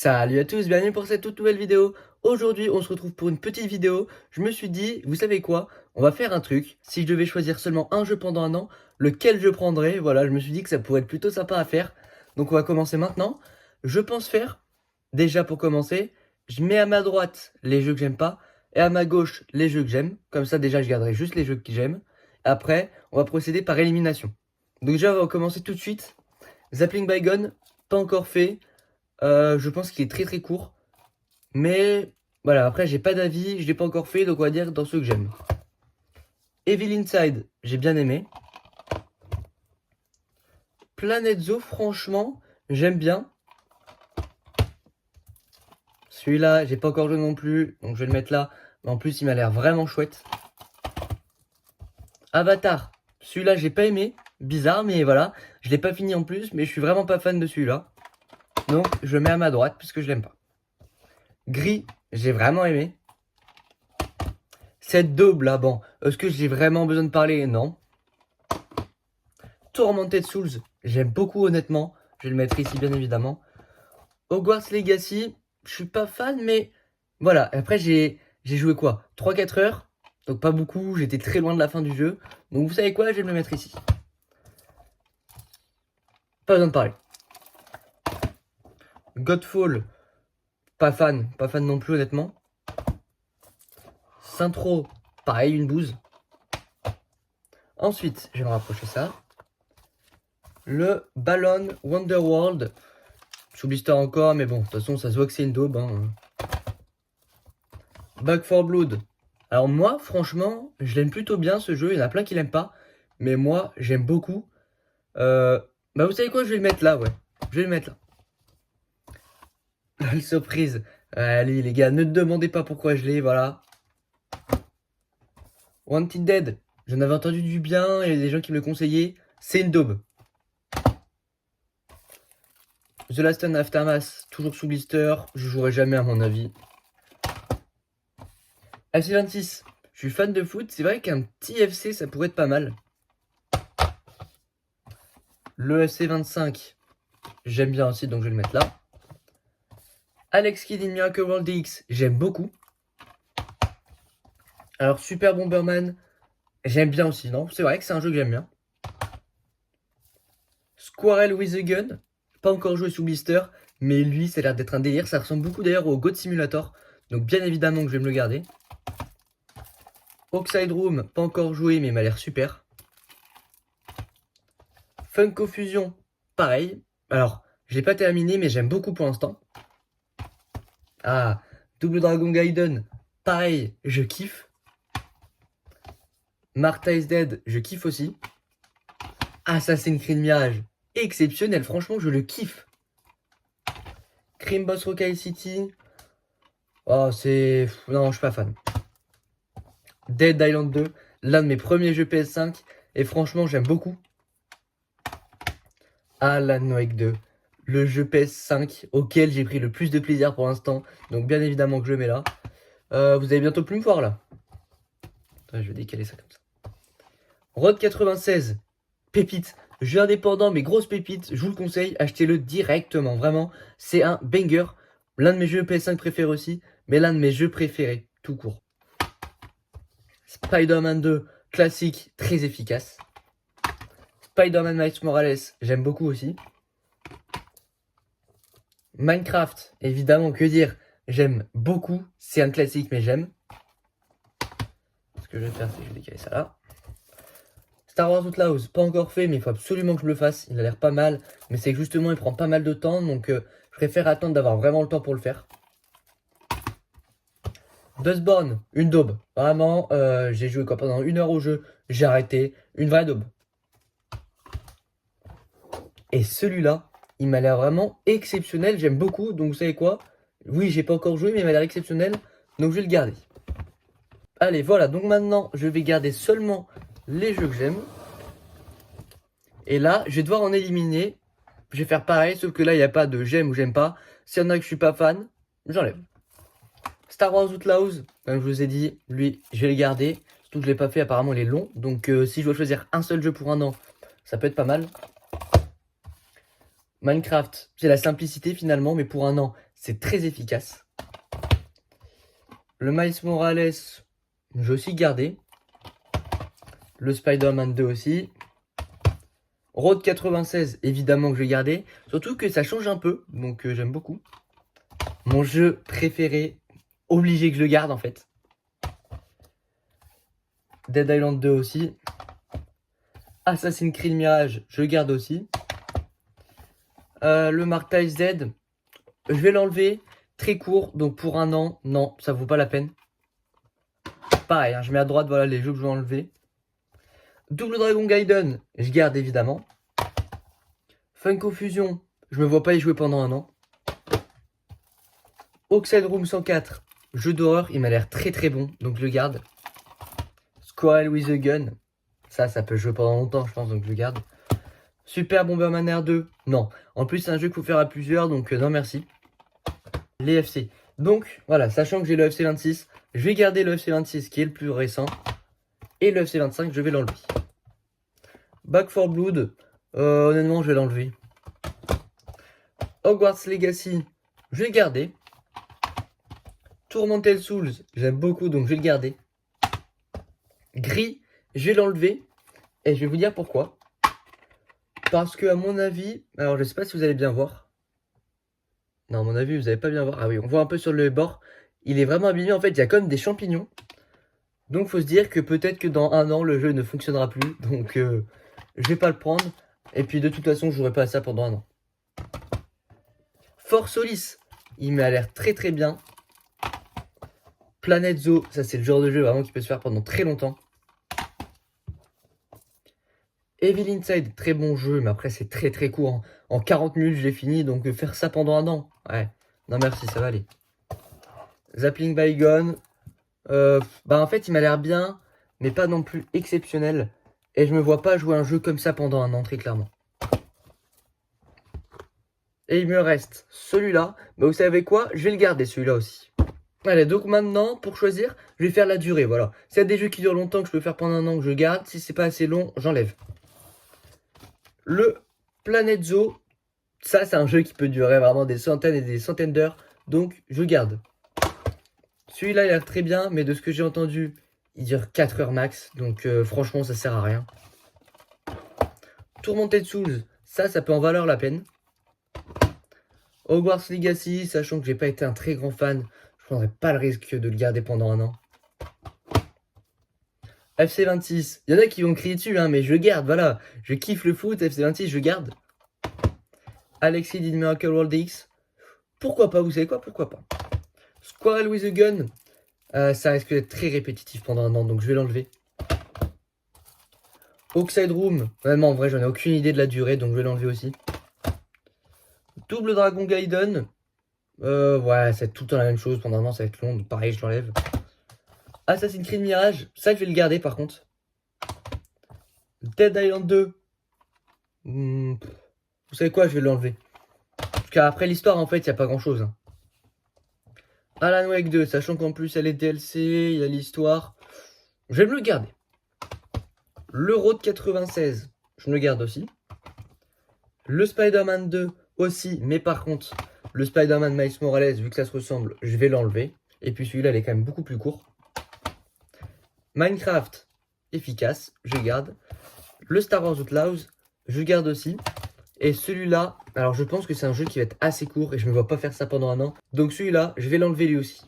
Salut à tous, bienvenue pour cette toute nouvelle vidéo. Aujourd'hui, on se retrouve pour une petite vidéo. Je me suis dit, vous savez quoi? On va faire un truc. Si je devais choisir seulement un jeu pendant un an, lequel je prendrais? Voilà, je me suis dit que ça pourrait être plutôt sympa à faire. Donc on va commencer maintenant. Je pense faire, déjà pour commencer, je mets à ma droite les jeux que j'aime pas et à ma gauche les jeux que j'aime. Comme ça, déjà, je garderai juste les jeux que j'aime. Après, on va procéder par élimination. Donc déjà, on va commencer tout de suite. Zapping Bygone, pas encore fait. Je pense qu'il est très très court. Mais voilà, après j'ai pas d'avis, je l'ai pas encore fait, donc on va dire dans ceux que j'aime. Evil Inside, j'ai bien aimé. Planet Zoo, franchement, j'aime bien. Celui-là, j'ai pas encore joué non plus, donc je vais le mettre là. Mais en plus, il m'a l'air vraiment chouette. Avatar, celui-là, j'ai pas aimé. Bizarre, mais voilà. Je l'ai pas fini en plus, mais je suis vraiment pas fan de celui-là. Donc, je le mets à ma droite, puisque je l'aime pas. Gris, j'ai vraiment aimé. Cette daube là, bon, est-ce que j'ai vraiment besoin de parler? Non. Tormented Souls, j'aime beaucoup honnêtement. Je vais le mettre ici bien évidemment. Hogwarts Legacy, je suis pas fan, mais voilà. Après, j'ai joué quoi? 3-4 heures, donc pas beaucoup. J'étais très loin de la fin du jeu. Donc vous savez quoi? Je vais me le mettre ici. Pas besoin de parler. Godfall, pas fan non plus honnêtement. Saintro, pareil, une bouse. Ensuite, je vais me rapprocher ça. Le Ballon Wonderworld. Sous blister encore, mais bon, de toute façon, ça se voit que c'est une daube. Hein. Back 4 Blood. Alors moi, franchement, je l'aime plutôt bien ce jeu. Il y en a plein qui l'aiment pas. Mais moi, j'aime beaucoup. Bah vous savez quoi, je vais le mettre là, ouais. Je vais le mettre là. La surprise. Allez les gars, ne demandez pas pourquoi je l'ai, voilà. Wanted Dead. J'en avais entendu du bien, il y a des gens qui me le conseillaient. C'est une daube. The Last Stand Aftermath, toujours sous blister. Je jouerai jamais à mon avis. FC26. Je suis fan de foot. C'est vrai qu'un petit FC, ça pourrait être pas mal. Le FC25. J'aime bien aussi, donc je vais le mettre là. Alex Kidd in Miracle World DX. J'aime beaucoup. Alors, Super Bomberman. J'aime bien aussi, non? C'est vrai que c'est un jeu que j'aime bien. Squirrel with a Gun. Pas encore joué sous blister, mais lui, ça a l'air d'être un délire. Ça ressemble beaucoup d'ailleurs au God Simulator. Donc, bien évidemment que je vais me le garder. Oxide Room, pas encore joué, mais il m'a l'air super. Funko Fusion, pareil. Alors, je l'ai pas terminé, mais j'aime beaucoup pour l'instant. Ah, Double Dragon Gaiden, pareil, je kiffe. Martha is Dead, je kiffe aussi. Assassin's Creed Mirage, exceptionnel, franchement, je le kiffe. Crime Boss Rockay City, oh, c'est... Non, je suis pas fan. Dead Island 2, l'un de mes premiers jeux PS5, et franchement, j'aime beaucoup. Alan Wake 2, le jeu PS5 auquel j'ai pris le plus de plaisir pour l'instant. Donc bien évidemment que je le mets là. Vous allez bientôt plus me voir là. Attends, je vais décaler ça comme ça. Road 96, pépite. Jeu indépendant mais grosse pépite. Je vous le conseille, achetez-le directement. Vraiment, c'est un banger. L'un de mes jeux PS5 préférés aussi. Mais l'un de mes jeux préférés, tout court. Spider-Man 2, classique, très efficace. Spider-Man Miles Morales, j'aime beaucoup aussi. Minecraft, évidemment, que dire, j'aime beaucoup. C'est un classique, mais j'aime. Ce que je vais faire, c'est que je vais décaler ça là. Star Wars Outlaws, pas encore fait, mais il faut absolument que je le fasse. Il a l'air pas mal, mais c'est que justement, il prend pas mal de temps, donc je préfère attendre d'avoir vraiment le temps pour le faire. Dustborn, une daube. Vraiment, j'ai joué quoi pendant 1 heure au jeu, j'ai arrêté. Une vraie daube. Et celui-là, il m'a l'air vraiment exceptionnel, j'aime beaucoup, donc vous savez quoi? Oui, j'ai pas encore joué, mais il m'a l'air exceptionnel, donc je vais le garder. Allez, voilà, donc maintenant, je vais garder seulement les jeux que j'aime. Et là, je vais devoir en éliminer. Je vais faire pareil, sauf que là, il n'y a pas de j'aime ou j'aime pas. S'il y en a que je suis pas fan, j'enlève. Star Wars Outlaws, comme je vous ai dit, lui, je vais le garder. Surtout que je l'ai pas fait, apparemment, il est long. Donc, si je dois choisir un seul jeu pour un an, ça peut être pas mal. Minecraft, c'est la simplicité finalement, mais pour un an, c'est très efficace. Le Miles Morales, j'ai aussi gardé. Le Spider-Man 2 aussi. Road 96, évidemment que je vais garder. Surtout que ça change un peu, donc j'aime beaucoup. Mon jeu préféré, obligé que je le garde en fait. Dead Island 2 aussi. Assassin's Creed Mirage, je garde aussi. Le Mark Ty Z, je vais l'enlever. Très court, donc pour un an, non, ça vaut pas la peine. Pareil, hein, je mets à droite, voilà les jeux que je vais enlever. Double Dragon Gaiden, je garde évidemment. Funko Fusion, je me vois pas y jouer pendant un an. Oxide Room 104, jeu d'horreur, il m'a l'air très très bon, donc je le garde. Squirrel with a Gun, ça peut jouer pendant longtemps je pense, donc je le garde. Super Bomberman R2, non. En plus c'est un jeu qu'il faut faire à plusieurs, donc non merci. Les FC. Donc voilà, sachant que j'ai le FC 26, je vais garder le FC 26 qui est le plus récent. Et le FC 25, je vais l'enlever. Back 4 Blood, honnêtement je vais l'enlever. Hogwarts Legacy, je vais le garder. Tormented Souls, j'aime beaucoup donc je vais le garder. Gris, je vais l'enlever. Et je vais vous dire pourquoi. Parce que à mon avis, alors je sais pas si vous allez bien voir. Non, à mon avis, vous n'allez pas bien voir. Ah oui, on voit un peu sur le bord. Il est vraiment abîmé. En fait, il y a comme des champignons. Donc, faut se dire que peut-être que dans un an, le jeu ne fonctionnera plus. Donc, je vais pas le prendre. Et puis, de toute façon, je jouerai pas à ça pendant un an. Force Solis, il m'a l'air très très bien. Planet Zoo, ça c'est le genre de jeu vraiment qui peut se faire pendant très longtemps. Evil Inside, très bon jeu, mais après c'est très très court. Hein. En 40 minutes, je l'ai fini, donc faire ça pendant un an, ouais. Non merci, ça va aller. Zapping Bygone, en fait il m'a l'air bien, mais pas non plus exceptionnel. Et je me vois pas jouer un jeu comme ça pendant un an, très clairement. Et il me reste celui-là, mais vous savez quoi, je vais le garder celui-là aussi. Allez, donc maintenant, pour choisir, je vais faire la durée, voilà. S'il y a des jeux qui durent longtemps, que je peux faire pendant un an, que je garde. Si c'est pas assez long, j'enlève. Le Planet Zoo, ça c'est un jeu qui peut durer vraiment des centaines et des centaines d'heures, donc je garde. Celui-là il a l'air très bien, mais de ce que j'ai entendu, il dure 4 heures max, donc franchement ça sert à rien. Tormented Souls, ça peut en valoir la peine. Hogwarts Legacy, sachant que j'ai pas été un très grand fan, je prendrais pas le risque de le garder pendant un an. FC 26, il y en a qui vont crier dessus, hein, mais je garde, voilà. Je kiffe le foot, FC 26, je garde. Alexis in Miracle World X, pourquoi pas, vous savez quoi, pourquoi pas. Squirrel with a Gun, ça risque d'être très répétitif pendant un an, donc je vais l'enlever. Oxide Room, vraiment en vrai j'en ai aucune idée de la durée, donc je vais l'enlever aussi. Double Dragon Gaiden, ouais, c'est tout le temps la même chose, pendant un an ça va être long, donc pareil je l'enlève. Assassin's Creed Mirage, ça je vais le garder par contre. Dead Island 2, vous savez quoi, je vais l'enlever. Parce qu'après l'histoire en fait il n'y a pas grand chose. Hein. Alan Wake 2, sachant qu'en plus il y a les DLC, il y a l'histoire, je vais me le garder. Le Road 96, je me le garde aussi. Le Spider-Man 2 aussi, mais par contre, le Spider-Man Miles Morales, vu que ça se ressemble, je vais l'enlever. Et puis celui-là, il est quand même beaucoup plus court. Minecraft, efficace, je garde. Le Star Wars Outlaws, je garde aussi. Et celui-là, alors je pense que c'est un jeu qui va être assez court et je ne me vois pas faire ça pendant un an. Donc celui-là, je vais l'enlever lui aussi.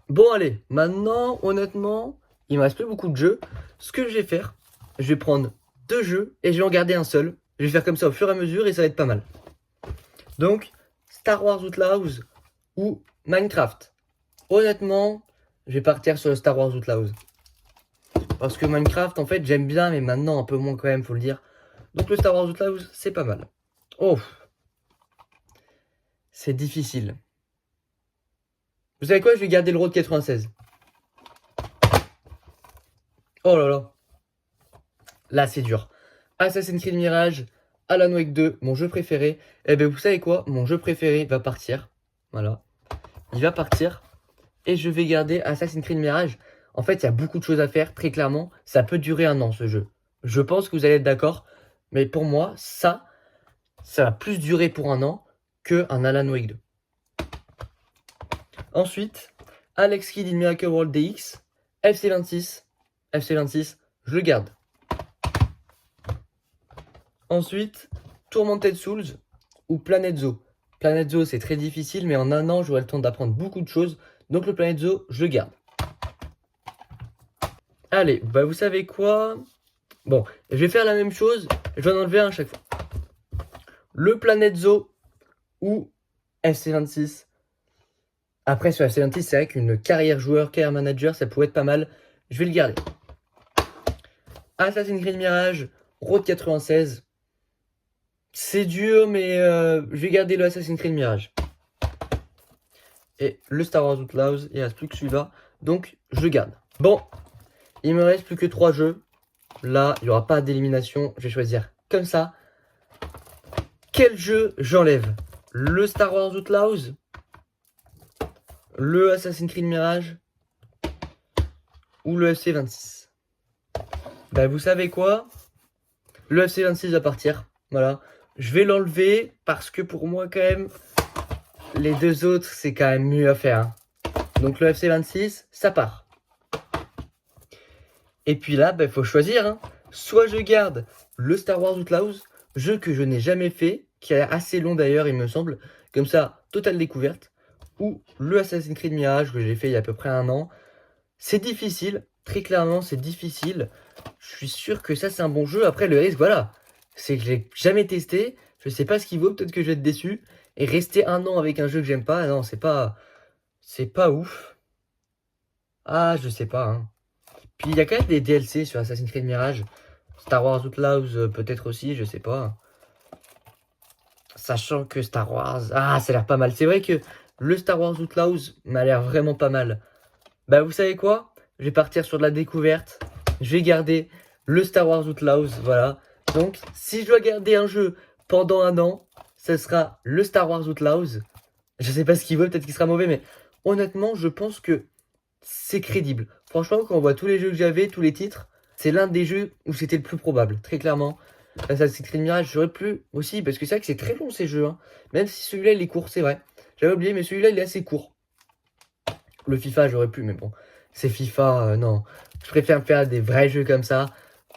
Bon allez, maintenant, honnêtement, il me reste plus beaucoup de jeux. Ce que je vais faire, je vais prendre 2 jeux et je vais en garder un seul. Je vais faire comme ça au fur et à mesure et ça va être pas mal. Donc, Star Wars Outlaws ou Minecraft. Honnêtement, je vais partir sur le Star Wars Outlaws. Parce que Minecraft, en fait, j'aime bien, mais maintenant un peu moins quand même, faut le dire. Donc le Star Wars Outlaws, c'est pas mal. Oh, c'est difficile. Vous savez quoi, je vais garder le Road 96. Oh là là. Là, c'est dur. Assassin's Creed Mirage, Alan Wake 2, mon jeu préféré. Eh bien, vous savez quoi? Mon jeu préféré va partir. Voilà. Il va partir. Et je vais garder Assassin's Creed Mirage. En fait, il y a beaucoup de choses à faire, très clairement. Ça peut durer un an, ce jeu. Je pense que vous allez être d'accord. Mais pour moi, ça va plus durer pour un an qu'un Alan Wake 2. Ensuite, Alex Kidd in Miracle World DX, FC26, je le garde. Ensuite, Tourmented Souls ou Planet Zoo. Planet Zoo, c'est très difficile, mais en un an, j'aurai le temps d'apprendre beaucoup de choses. Donc le Planet Zoo, je le garde. Allez, bah vous savez quoi? Bon, je vais faire la même chose, je vais en enlever un à chaque fois. Le Planet Zoo ou FC26. Après, sur FC26, c'est vrai qu'une carrière joueur, carrière manager, ça pourrait être pas mal. Je vais le garder. Assassin's Creed Mirage, Road 96. C'est dur, mais je vais garder le Assassin's Creed Mirage. Et le Star Wars Outlaws, il ne reste plus que celui-là. Donc, je le garde. Bon, il me reste plus que 3 jeux. Là, il n'y aura pas d'élimination. Je vais choisir comme ça. Quel jeu j'enlève? Le Star Wars Outlaws, le Assassin's Creed Mirage ou le FC26. Bah, vous savez quoi? Le FC26 va partir. Voilà. Je vais l'enlever parce que pour moi, quand même, les deux autres, c'est quand même mieux à faire. Hein. Donc le FC26, ça part. Et puis là, il faut choisir. Hein. Soit je garde le Star Wars Outlaws, jeu que je n'ai jamais fait, qui est assez long d'ailleurs, il me semble. Comme ça, totale découverte. Ou le Assassin's Creed Mirage, que j'ai fait il y a à peu près un an. C'est difficile, très clairement, c'est difficile. Je suis sûr que ça, c'est un bon jeu. Après, le risque, voilà, c'est que je l'ai jamais testé. Je sais pas ce qu'il vaut, peut-être que je vais être déçu. Et rester un an avec un jeu que j'aime pas, non, c'est pas ouf. Ah, je sais pas, hein. Puis il y a quand même des DLC sur Assassin's Creed Mirage. Star Wars Outlaws, peut-être aussi, je sais pas. Sachant que Star Wars... Ah, ça a l'air pas mal. C'est vrai que le Star Wars Outlaws m'a l'air vraiment pas mal. Bah, vous savez quoi? Je vais partir sur de la découverte. Je vais garder le Star Wars Outlaws, voilà. Donc, si je dois garder un jeu pendant un an, ce sera le Star Wars Outlaws. Je sais pas ce qu'il vaut, peut-être qu'il sera mauvais, mais honnêtement, je pense que c'est crédible. Franchement, quand on voit tous les jeux que j'avais, tous les titres, c'est l'un des jeux où c'était le plus probable, très clairement. Assassin's Creed Mirage, j'aurais pu aussi, parce que c'est vrai que c'est très long ces jeux. Hein. Même si celui-là, il est court, c'est vrai. J'avais oublié, mais celui-là, il est assez court. Le FIFA, j'aurais pu, mais bon, c'est FIFA, non. Je préfère me faire des vrais jeux comme ça.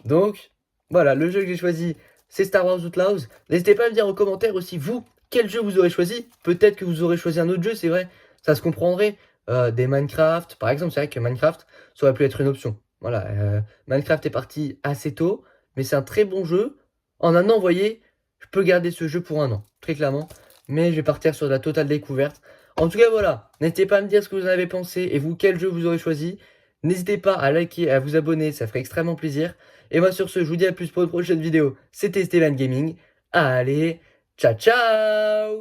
Donc, voilà, le jeu que j'ai choisi, c'est Star Wars Outlaws. N'hésitez pas à me dire en commentaire aussi, vous, quel jeu vous aurez choisi. Peut-être que vous aurez choisi un autre jeu, c'est vrai, ça se comprendrait. Des Minecraft, par exemple, c'est vrai que Minecraft, ça aurait pu être une option. Voilà, Minecraft est parti assez tôt, mais c'est un très bon jeu. En un an, vous voyez, je peux garder ce jeu pour un an, très clairement. Mais je vais partir sur la totale découverte. En tout cas, voilà, n'hésitez pas à me dire ce que vous en avez pensé et vous, quel jeu vous aurez choisi. N'hésitez pas à liker et à vous abonner, ça ferait extrêmement plaisir. Et moi, sur ce, je vous dis à plus pour une prochaine vidéo. C'était Stellan Gaming. Allez, ciao ciao!